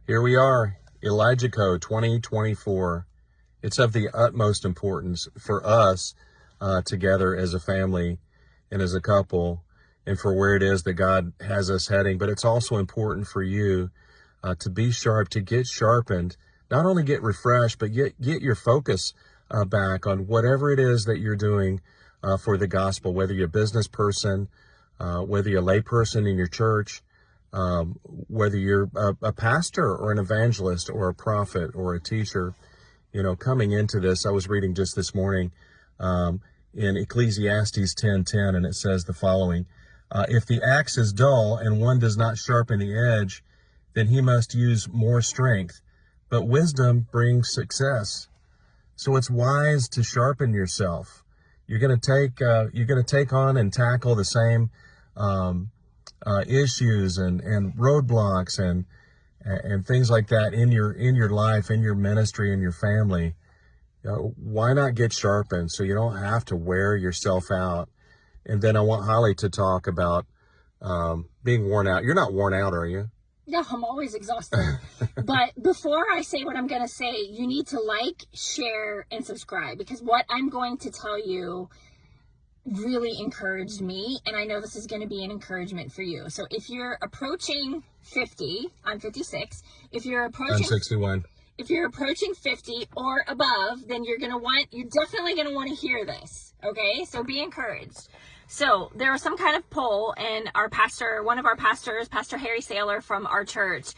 Here we are, Elijah Code 2024. It's of the utmost importance for us together as a family and as a couple and for where it is that God has us heading. But it's also important for you to be sharp, to get sharpened, not only get refreshed, but get your focus back on whatever it is that you're doing for the gospel, whether you're a business person, whether you're a lay person in your church, whether you're a pastor or an evangelist or a prophet or a teacher. You know, coming into this, I was reading just this morning in Ecclesiastes 10:10, and it says the following: if the axe is dull and one does not sharpen the edge, then he must use more strength. But wisdom brings success. So it's wise to sharpen yourself. You're going to take on and tackle the same issues and roadblocks and things like that in your life, in your ministry, in your family. Why not get sharpened so you don't have to wear yourself out? And then I want Holly to talk about being worn out. You're not worn out, are you? No, I'm always exhausted. But before I say what I'm going to say, you need to like, share, and subscribe, because what I'm going to tell you really encouraged me, and I know this is going to be an encouragement for you. So if you're approaching 50, I'm 56. If you're approaching, I'm 61. If you're approaching 50 or above, then you're definitely going to want to hear this. Okay? So be encouraged. So there was some kind of poll, and one of our pastors, Pastor Harry Saylor from our church,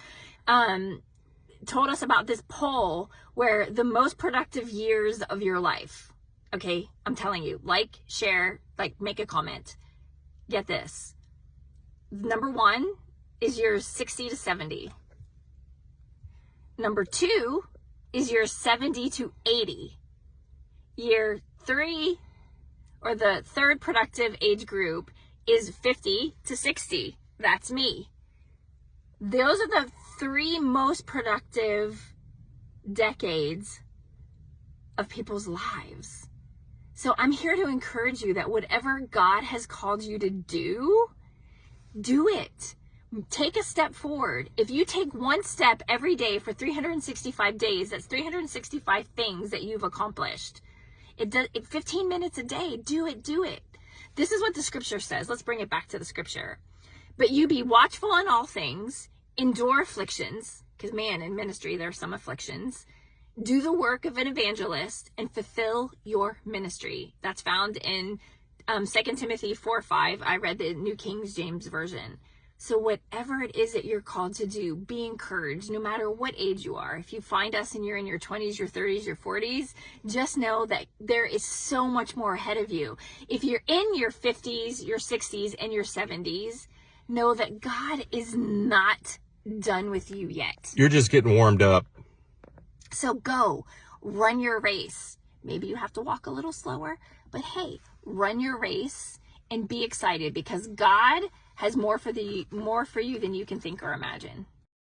told us about this poll where the most productive years of your life. Okay, I'm telling you, like, share, make a comment. Get this. Number 1 is your 60 to 70. Number 2 is your 70 to 80. Year 3, or the third productive age group, is 50 to 60. That's me. Those are the 3 most productive decades of people's lives. So I'm here to encourage you that whatever God has called you to do it. Take a step forward. If you take one step every day for 365 days, that's 365 things that you've accomplished. 15 minutes a day, do it. This is what the scripture says. Let's bring it back to the scripture. But you be watchful on all things, endure afflictions, because man, in ministry, there are some afflictions. Do the work of an evangelist and fulfill your ministry. That's found in 2 Timothy 4:5. I read the New King James Version. So whatever it is that you're called to do, be encouraged, no matter what age you are. If you find us and you're in your 20s, your 30s, your 40s, just know that there is so much more ahead of you. If you're in your 50s, your 60s, and your 70s, know that God is not done with you yet. You're just getting warmed up. So go, run your race. Maybe you have to walk a little slower, but hey, run your race and be excited, because God has more for you than you can think or imagine.